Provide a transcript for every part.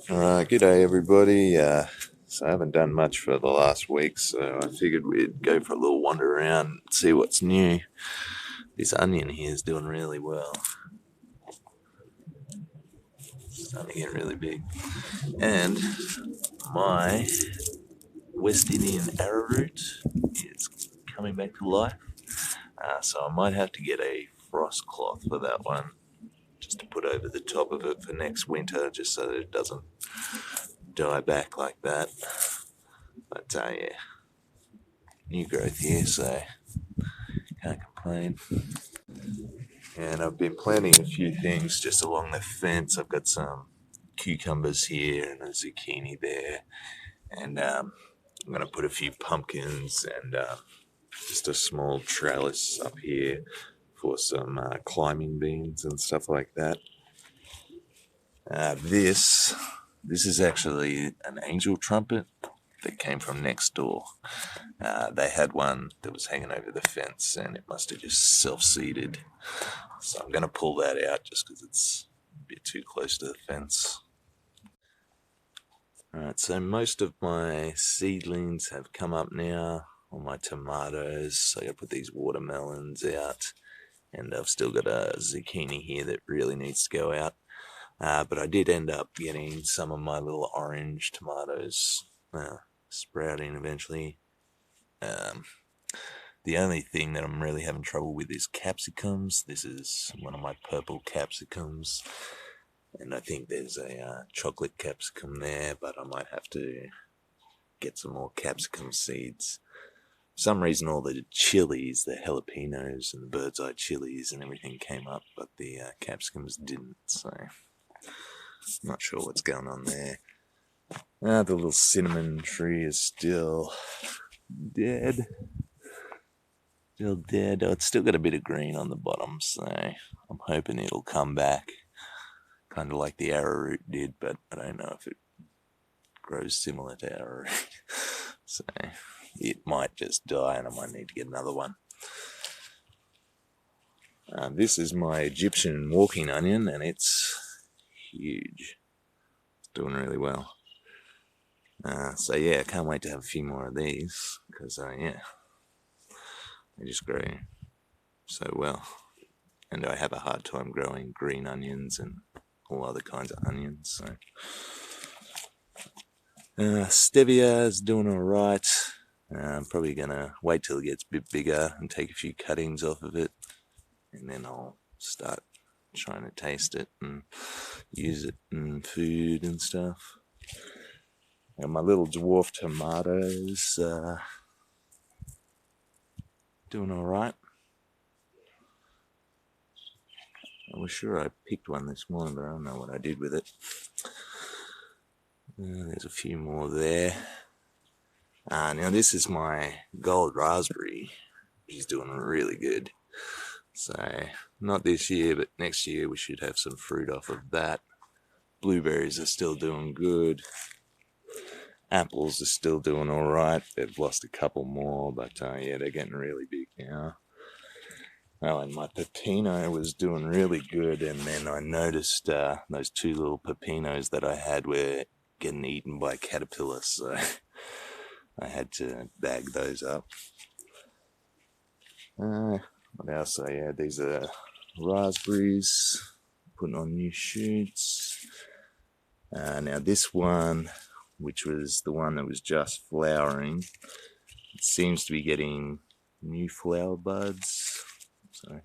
Alright, good day everybody. So I haven't done much for the last week, so I figured we'd go for a little wander around and see what's new. This onion here is doing really well. It's starting to get really big. And my West Indian arrowroot is coming back to life. So I might have to get a frost cloth for that one, just to put over the top of it for next winter, just so that it doesn't die back like that. But yeah, new growth here, so can't complain. And I've been planting a few things just along the fence. I've got some cucumbers here and a zucchini there, and I'm going to put a few pumpkins and just a small trellis up here for some climbing beans and stuff like that. This is actually an angel trumpet that came from next door. They had one that was hanging over the fence, and it must have just self-seeded. So I'm going to pull that out just because it's a bit too close to the fence. Alright, so most of my seedlings have come up now on my tomatoes. So I got to put these watermelons out, and I've still got a zucchini here that really needs to go out. But I did end up getting some of my little orange tomatoes sprouting eventually. The only thing that I'm really having trouble with is capsicums. This is one of my purple capsicums, and I think there's a chocolate capsicum there, but I might have to get some more capsicum seeds. For some reason, all the chilies, the jalapenos and the bird's eye chilies and everything came up, but the capsicums didn't, so not sure what's going on there. The little cinnamon tree is still dead. Still dead. Oh, it's still got a bit of green on the bottom, so I'm hoping it'll come back. Kind of like the arrowroot did, but I don't know if it grows similar to arrowroot. So it might just die and I might need to get another one. This is my Egyptian walking onion, and it's huge. It's doing really well. So yeah, I can't wait to have a few more of these, because yeah, they just grow so well. And I have a hard time growing green onions and all other kinds of onions. So stevia is doing all right. I'm probably gonna wait till it gets a bit bigger and take a few cuttings off of it, and then I'll start trying to taste it and use it in food and stuff. And my little dwarf tomatoes doing all right. I was sure I picked one this morning, but I don't know what I did with it. There's a few more there. Now this is my gold raspberry. She's doing really good. So not this year, but next year we should have some fruit off of that. Blueberries are still doing good. Apples are still doing all right. They've lost a couple more, but yeah, they're getting really big now. Oh, and my pepino was doing really good, and then I noticed those two little pepinos that I had were getting eaten by caterpillars, so I had to bag those up. What else? Yeah, these are raspberries, putting on new shoots. Now this one, which was the one that was just flowering, it seems to be getting new flower buds. So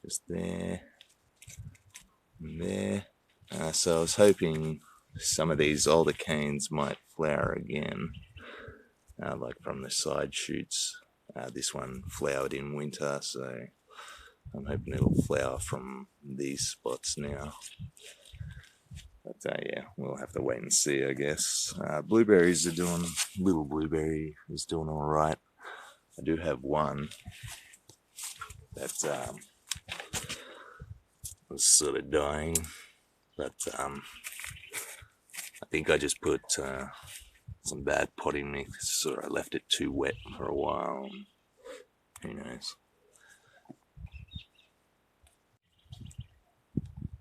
just there and there. So I was hoping some of these older canes might flower again, like from the side shoots. This one flowered in winter, so I'm hoping it'll flower from these spots now. But yeah, we'll have to wait and see, I guess. Blueberries are doing, little blueberry is doing all right. I do have one that was sort of dying, but I think I just put some bad potting mix, or I left it too wet for a while. Who knows?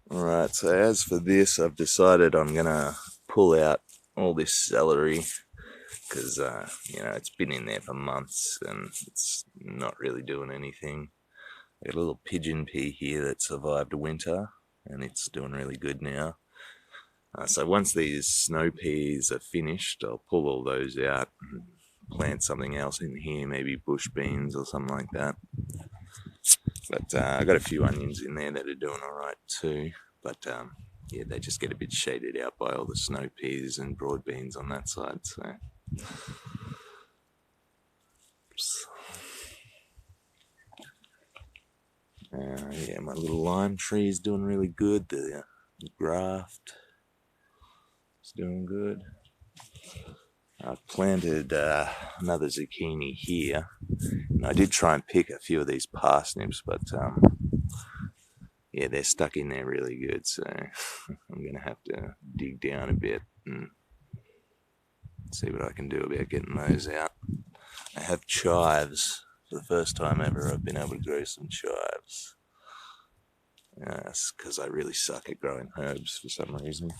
Alright, so as for this, I've decided I'm gonna pull out all this celery because, it's been in there for months and it's not really doing anything. I got a little pigeon pea here that survived winter and it's doing really good now. So once these snow peas are finished, I'll pull all those out and plant something else in here, maybe bush beans or something like that. But I got a few onions in there that are doing alright too. But yeah, they just get a bit shaded out by all the snow peas and broad beans on that side. So, yeah, my little lime tree is doing really good. The graft is doing good. I've planted another zucchini here. And I did try and pick a few of these parsnips, but yeah, they're stuck in there really good. So I'm going to have to dig down a bit and see what I can do about getting those out. I have chives. For the first time ever, I've been able to grow some chives. It's because I really suck at growing herbs for some reason.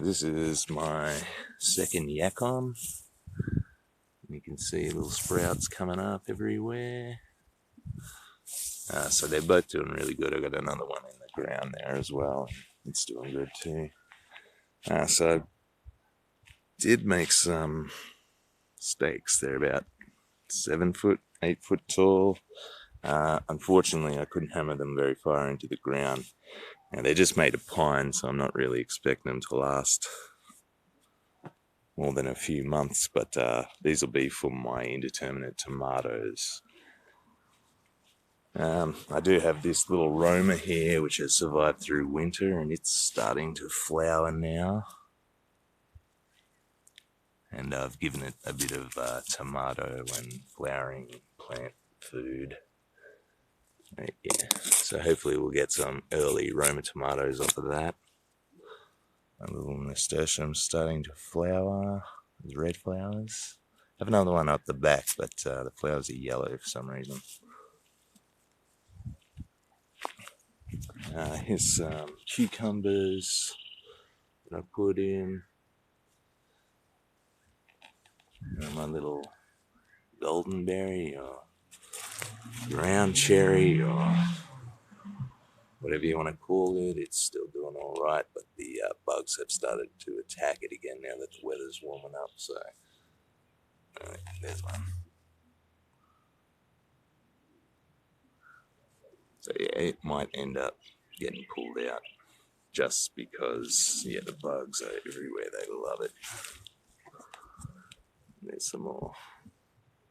This is my second yacon. You can see little sprouts coming up everywhere. So they're both doing really good. I've got another one in the ground there as well. It's doing good too. So I did make some stakes. They're about 7 foot, 8 foot tall. Unfortunately, I couldn't hammer them very far into the ground. Now, they're just made of pine, so I'm not really expecting them to last more than a few months, but these will be for my indeterminate tomatoes. I do have this little Roma here, which has survived through winter, and it's starting to flower now. And I've given it a bit of tomato and flowering plant food. Yeah, so hopefully we'll get some early Roma tomatoes off of that. A little nasturtium starting to flower, there's red flowers. I have another one up the back, but the flowers are yellow for some reason. Here's some cucumbers that I put in. And my little golden berry or ground cherry or whatever you want to call it. It's still doing all right, but the bugs have started to attack it again now that the weather's warming up. So there's one. So yeah, it might end up getting pulled out just because, yeah, the bugs are everywhere. They love it. There's some more.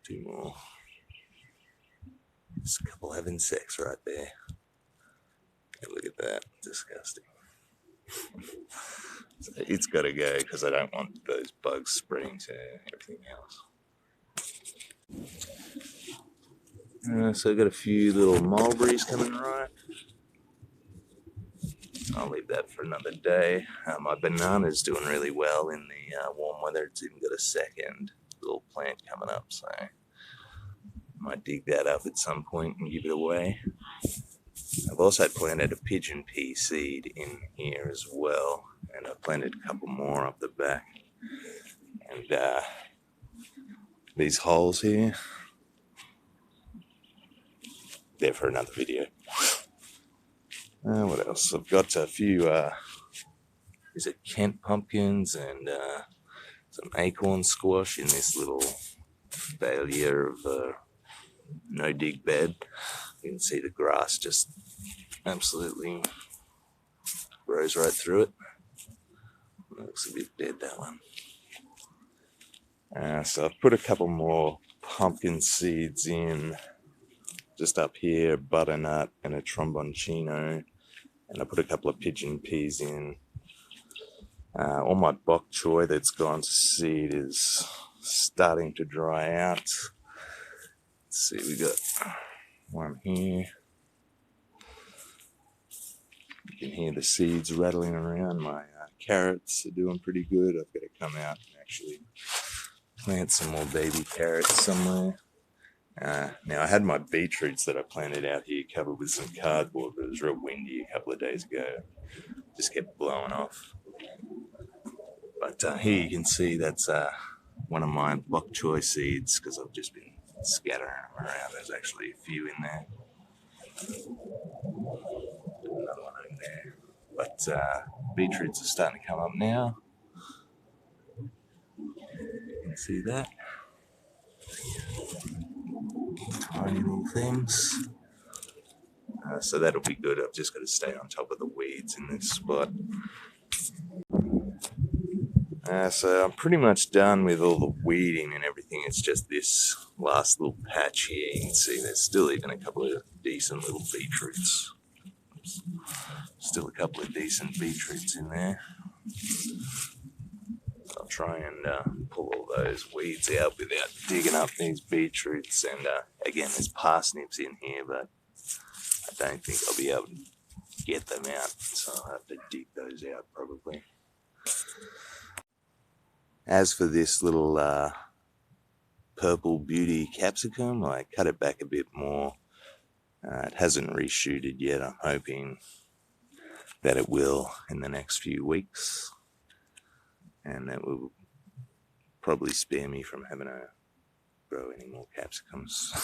2 more. There's a couple having sex right there. Look at that. Disgusting. So it's got to go because I don't want those bugs spreading to everything else. So I've got a few little mulberries coming right. I'll leave that for another day. My banana's doing really well in the warm weather. It's even got a second little plant coming up, so I might dig that up at some point and give it away. I've also planted a pigeon pea seed in here as well, and I've planted a couple more up the back. And these holes here, they're for another video. What else? I've got a few, is it Kent pumpkins and some acorn squash in this little failure of no dig bed. You can see the grass just absolutely grows right through it. Looks a bit dead, that one. So I've put a couple more pumpkin seeds in just up here, butternut and a tromboncino, and I put a couple of pigeon peas in. All my bok choy that's gone to seed is starting to dry out. Let's see, we got one here. You can hear the seeds rattling around. My carrots are doing pretty good. I've got to come out and actually plant some more baby carrots somewhere. Now I had my beetroots that I planted out here covered with some cardboard, but it was real windy a couple of days ago. Just kept blowing off. But here you can see that's one of my bok choy seeds because I've just been scattering them around. There's actually a few in there. Another one in there. But beetroots are starting to come up now. You can see that. Tiny little things. So that'll be good. I've just got to stay on top of the weeds in this spot. So I'm pretty much done with all the weeding and everything. It's just this last little patch here. You can see there's still even a couple of decent little beetroots. Still a couple of decent beetroots in there. I'll try and pull all those weeds out without digging up these beetroots. And again, there's parsnips in here, but I don't think I'll be able to get them out. So I'll have to dig those out probably. As for this little purple beauty capsicum, I cut it back a bit more. It hasn't reshooted yet. I'm hoping that it will in the next few weeks. And that will probably spare me from having to grow any more capsicums.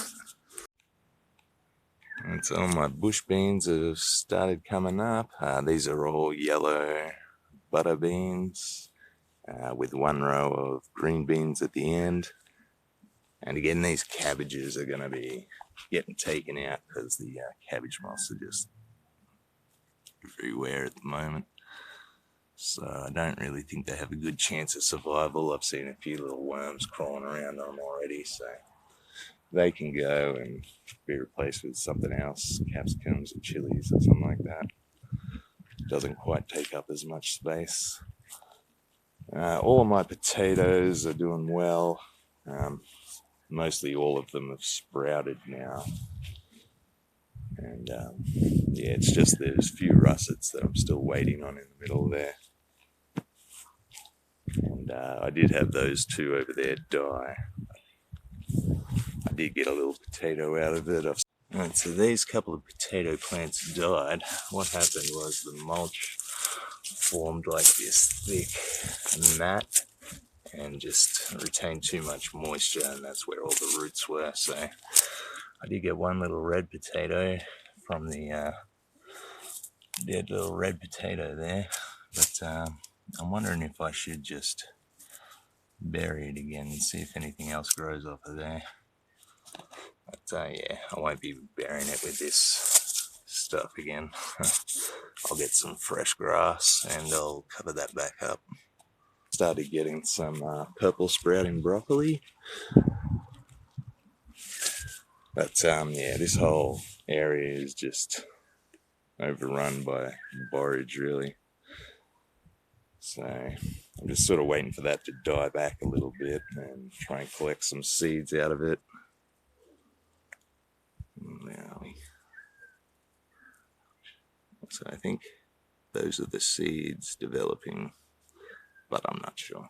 And so my bush beans have started coming up. These are all yellow butter beans. With one row of green beans at the end. And again, these cabbages are going to be getting taken out because the cabbage moths are just everywhere at the moment. So I don't really think they have a good chance of survival. I've seen a few little worms crawling around on them already, so they can go and be replaced with something else, capsicums or chilies or something like that. Doesn't quite take up as much space. All of my potatoes are doing well. Mostly all of them have sprouted now. And yeah, it's just there's a few russets that I'm still waiting on in the middle there. And I did have those two over there die. I did get a little potato out of it. And so these couple of potato plants died. What happened was the mulch formed like this thick mat and just retained too much moisture, and that's where all the roots were. So I did get one little red potato from the dead little red potato there, but I'm wondering if I should just bury it again and see if anything else grows off of there. But yeah, I won't be burying it with this stuff again. I'll get some fresh grass and I'll cover that back up. Started getting some purple sprouting broccoli. But yeah, this whole area is just overrun by borage really. So I'm just sort of waiting for that to die back a little bit and try and collect some seeds out of it. So I think those are the seeds developing, but I'm not sure.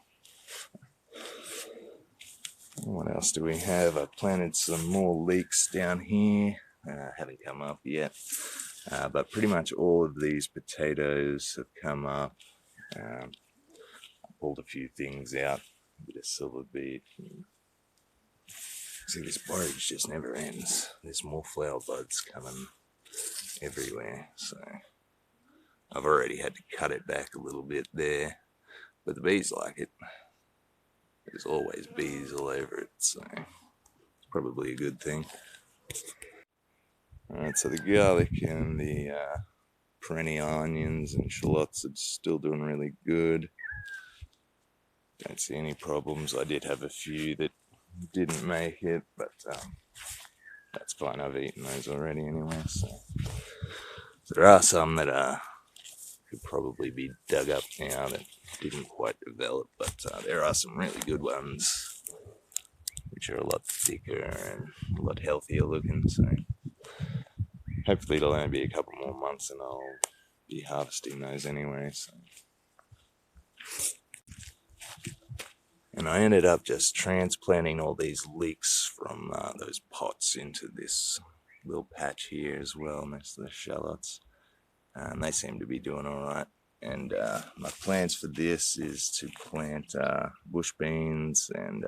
What else do we have? I planted some more leeks down here. Haven't come up yet. But pretty much all of these potatoes have come up. I pulled a few things out. A bit of silver beet. See, this borage just never ends. There's more flower buds coming everywhere. So I've already had to cut it back a little bit there. But the bees like it. There's always bees all over it, so it's probably a good thing. Alright, so the garlic and the perennial onions and shallots are still doing really good. Don't see any problems. I did have a few that didn't make it, but that's fine. I've eaten those already anyway. So there are some that could probably be dug up now that didn't quite develop, but there are some really good ones which are a lot thicker and a lot healthier looking. So hopefully it'll only be a couple more months and I'll be harvesting those anyway. So And I ended up just transplanting all these leeks from those pots into this little patch here as well next to the shallots. And they seem to be doing all right. And my plans for this is to plant bush beans and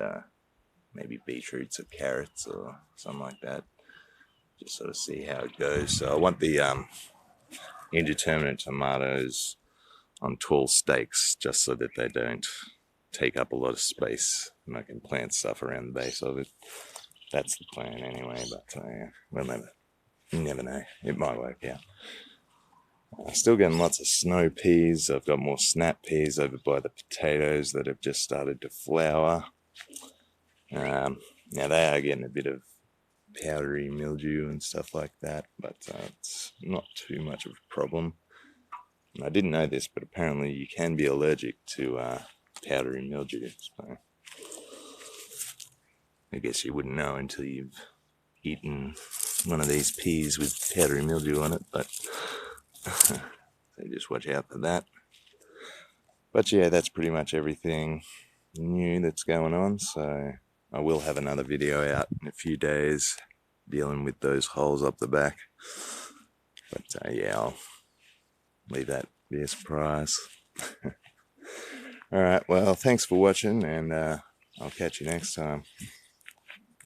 maybe beetroots or carrots or something like that. Just sort of see how it goes. So I want the indeterminate tomatoes on tall stakes just so that they don't take up a lot of space and I can plant stuff around the base of it. That's the plan anyway, but we'll never know. It might work out. Still getting lots of snow peas. I've got more snap peas over by the potatoes that have just started to flower. Now they are getting a bit of powdery mildew and stuff like that, but it's not too much of a problem. And I didn't know this, but apparently you can be allergic to powdery mildew. So I guess you wouldn't know until you've eaten one of these peas with powdery mildew on it, but so just watch out for that. But yeah, that's pretty much everything new that's going on. So I will have another video out in a few days dealing with those holes up the back. But yeah, I'll leave that to be a surprise. Alright, well, thanks for watching, and I'll catch you next time.